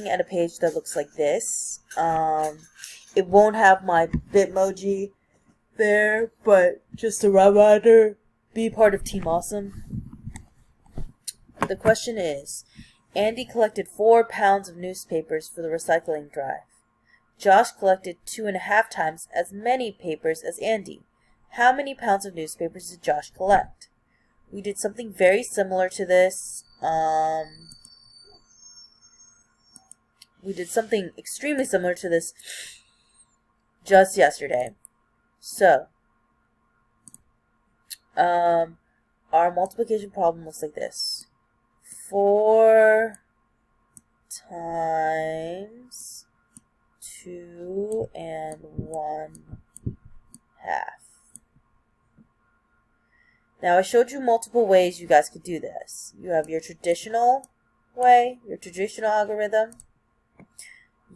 at a page that looks like this. It won't have my Bitmoji there, but just a reminder, be part of Team Awesome. The question is, Andy collected 4 pounds of newspapers for the recycling drive. Josh collected 2.5 times as many papers as Andy. How many pounds of newspapers did Josh collect? We did something very similar to this. We did something extremely similar to this just yesterday. So, our multiplication problem looks like this. 4 times 2 and 1/2. Now, I showed you multiple ways you guys could do this. You have your traditional way, your traditional algorithm.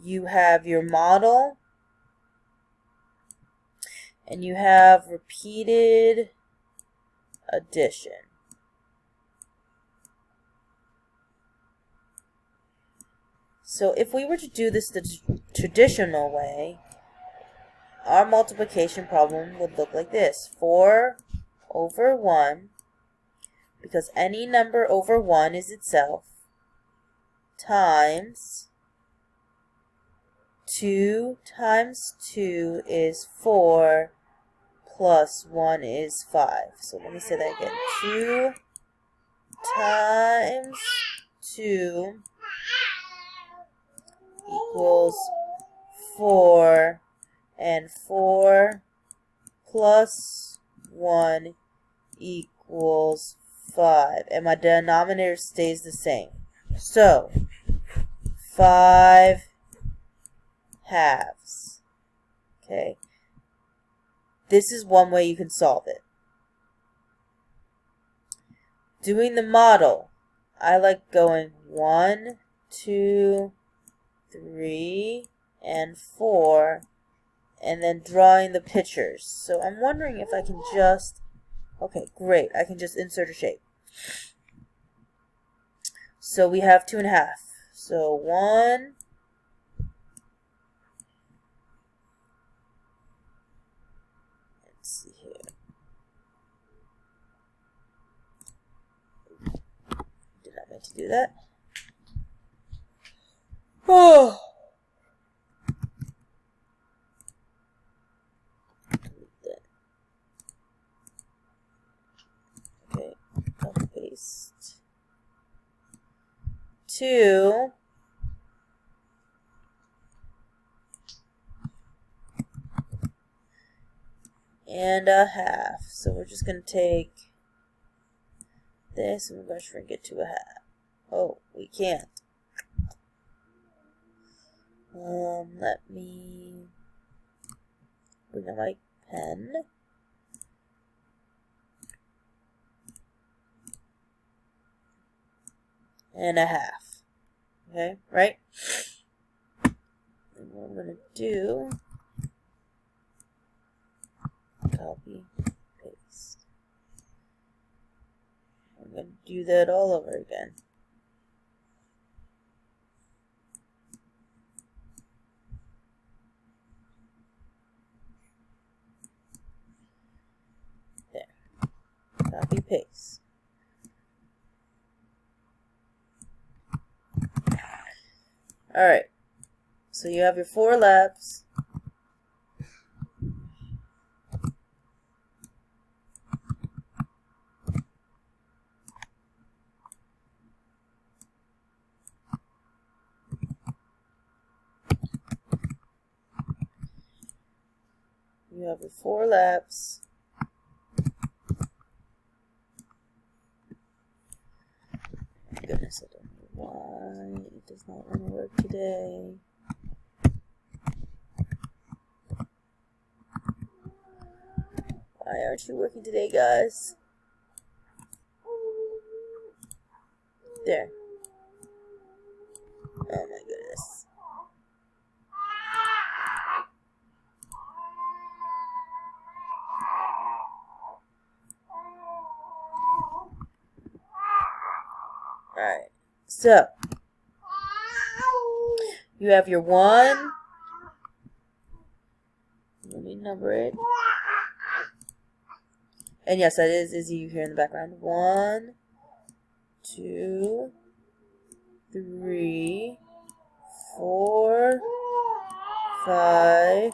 You have your model. And you have repeated addition. So if we were to do this the traditional way, our multiplication problem would look like this. 4 over 1, because any number over 1 is itself, times 2 times 2 is 4, plus 1 is 5. So let me say that again. 2 times 2 equals 4, and 4 plus 1 equals 5. And my denominator stays the same. So, 5 halves. Okay. This is one way you can solve it. Doing the model, I like going 1, 2, 3, and 4, and then drawing the pictures. So I'm wondering if I can just, okay, great, I can just insert a shape. So we have 2.5. So 1, let's see here. Did not mean to do that. Oh. Okay, copy paste. 2 and a half. So we're just going to take this and we're going to shrink it to a half. Oh, we can't. Let me bring out my pen. And a half. Okay, right? And what I'm going to do, copy, paste. I'm going to do that all over again. There. Copy, paste. Alright, so you have your 4 laps. You have your 4 laps. Goodness, I don't know why it does not want to work today. Why aren't you working today, guys? There. Oh my goodness. Alright, so You have your 1. Let me number it. And yes, that is Izzy you hear in the background. 1, 2, 3, 4, 5,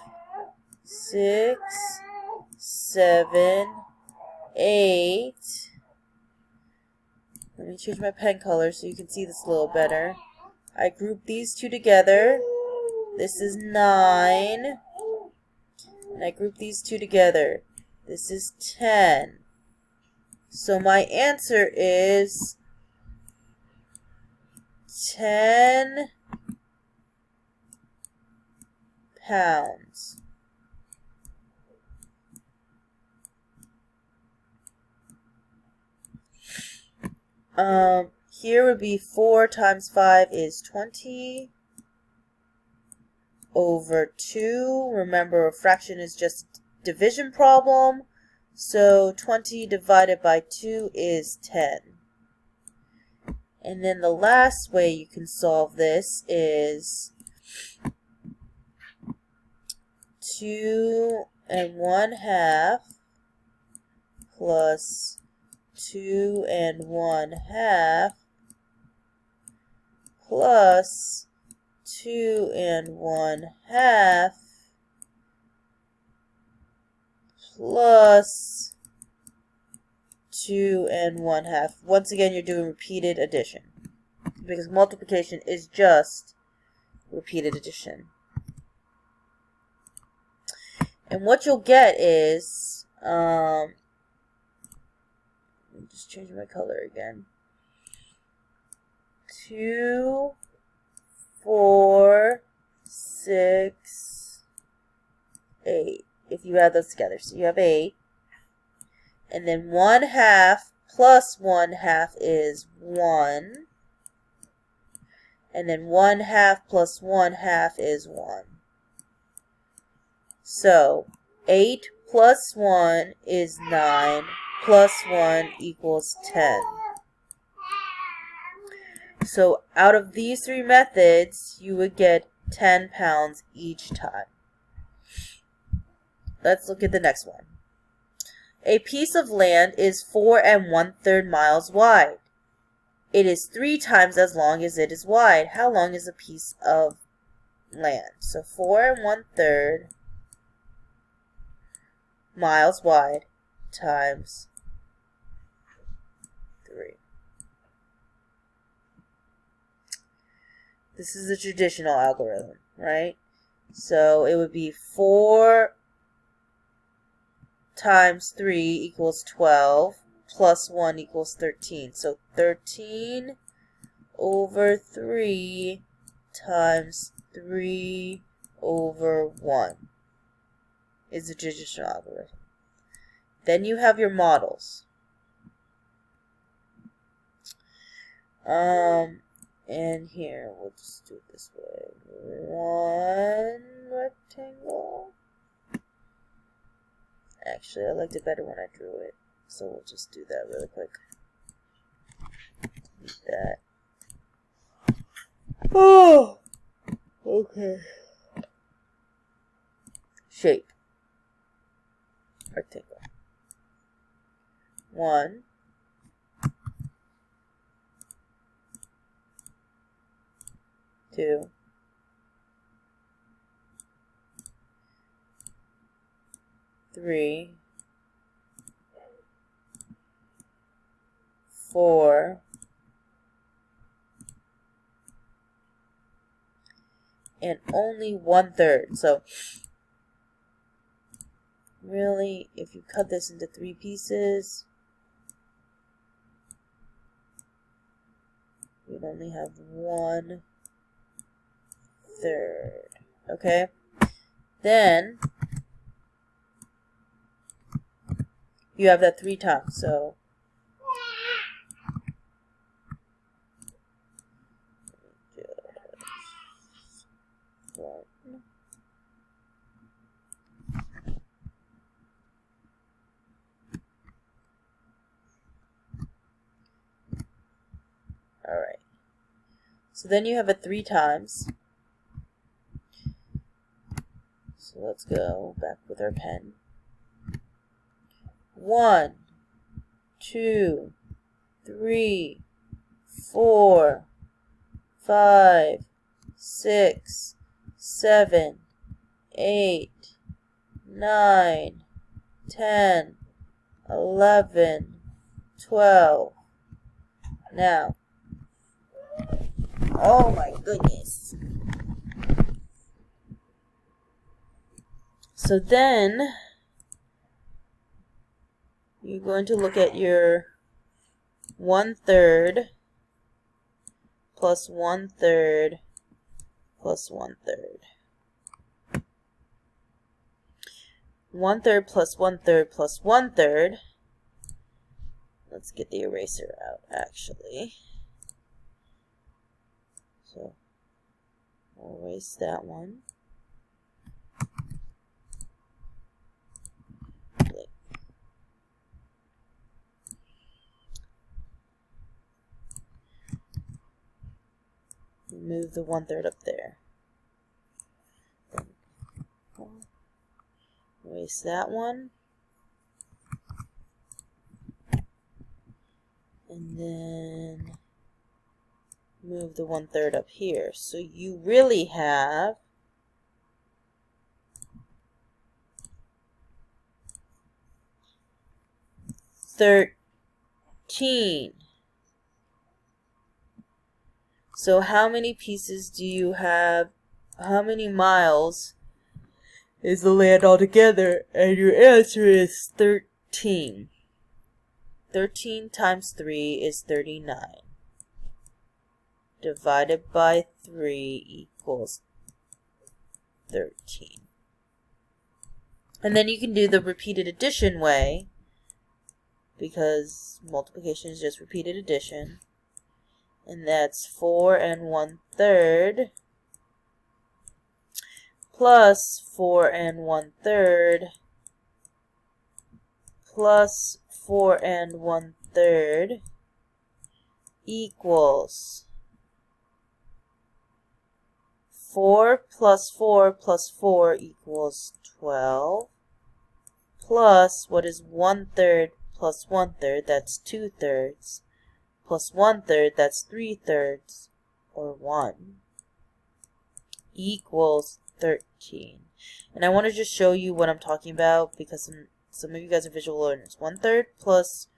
6, 7, 8. Let me change my pen color so you can see this a little better. I group these two together. This is 9. And I group these two together. This is 10. So my answer is 10 pounds. Here would be 4 times 5 is 20 over 2. Remember, a fraction is just a division problem. So 20 divided by 2 is 10. And then the last way you can solve this is 2 1/2 plus 2 1/2 plus 2 1/2 plus 2 1/2. Once again, you're doing repeated addition because multiplication is just repeated addition. And what you'll get is, let me just change my color again. 2, 4, 6, 8. If you add those together, so you have 8. And then 1/2 plus 1/2 is 1. And then 1/2 plus 1/2 is 1. So 8 plus 1 is 9, plus 1 equals 10. So out of these 3 methods, you would get 10 pounds each time. Let's look at the next one. A piece of land is 4 1/3 miles wide. It is 3 times as long as it is wide. How long is a piece of land? So 4 1/3 miles wide times 3. This is the traditional algorithm, right? So it would be 4 times 3 equals 12, plus 1 equals 13. So 13 over 3 times 3 over 1 is the traditional algorithm. Then you have your models. And here, we'll just do it this way. 1 rectangle. Actually, I liked it better when I drew it. So we'll just do that really quick. That. Oh! Okay. Shape. Rectangle. 1. 2. 3. 4. And only 1/3. So really, if you cut this into 3 pieces, you'd only have 1/3. Okay? Then you have that 3 times. So alright. So then you have a 3 times. So let's go back with our pen. 1, 2, 3, 4, 5, 6, 7, 8, 9, 10, 11, 12. Now, oh my goodness. So then, you're going to look at your 1/3 plus 1/3 plus 1/3. 1/3 plus 1/3 plus 1/3. Let's get the eraser out, actually. So, we'll erase that one. Move the 1/3 up there. Erase that one. And then move the 1/3 up here. So you really have 13. So how many pieces do you have? How many miles is the land altogether? And your answer is 13. 13 times 3 is 39. Divided by 3 equals 13. And then you can do the repeated addition way, because multiplication is just repeated addition. And that's 4 and 1/3 plus 4 and 1/3 plus 4 and 1/3 equals 4 plus 4 plus 4 equals 12 plus what is 1/3 plus 1/3, that's 2/3, plus 1/3, that's 3/3, or 1, equals 13. And I want to just show you what I'm talking about, because some of you guys are visual learners. 1/3 plus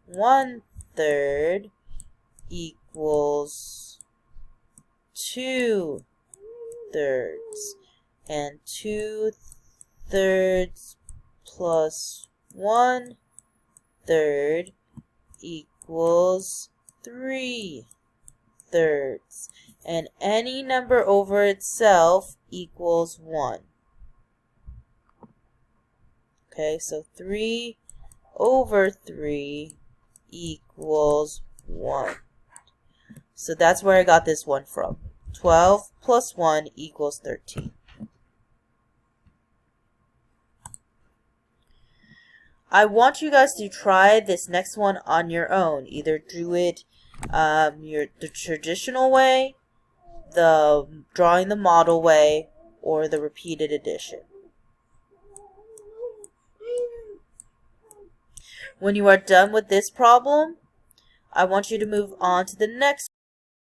1/3 equals 2/3, and 2/3 plus 1/3 equals 3/3, and any number over itself equals 1. Okay, so 3/3 equals 1. So that's where I got this one from. 12 plus 1 equals 13. I want you guys to try this next one on your own. Either do it the traditional way, the drawing the model way, or the repeated addition. When you are done with this problem, I want you to move on to the next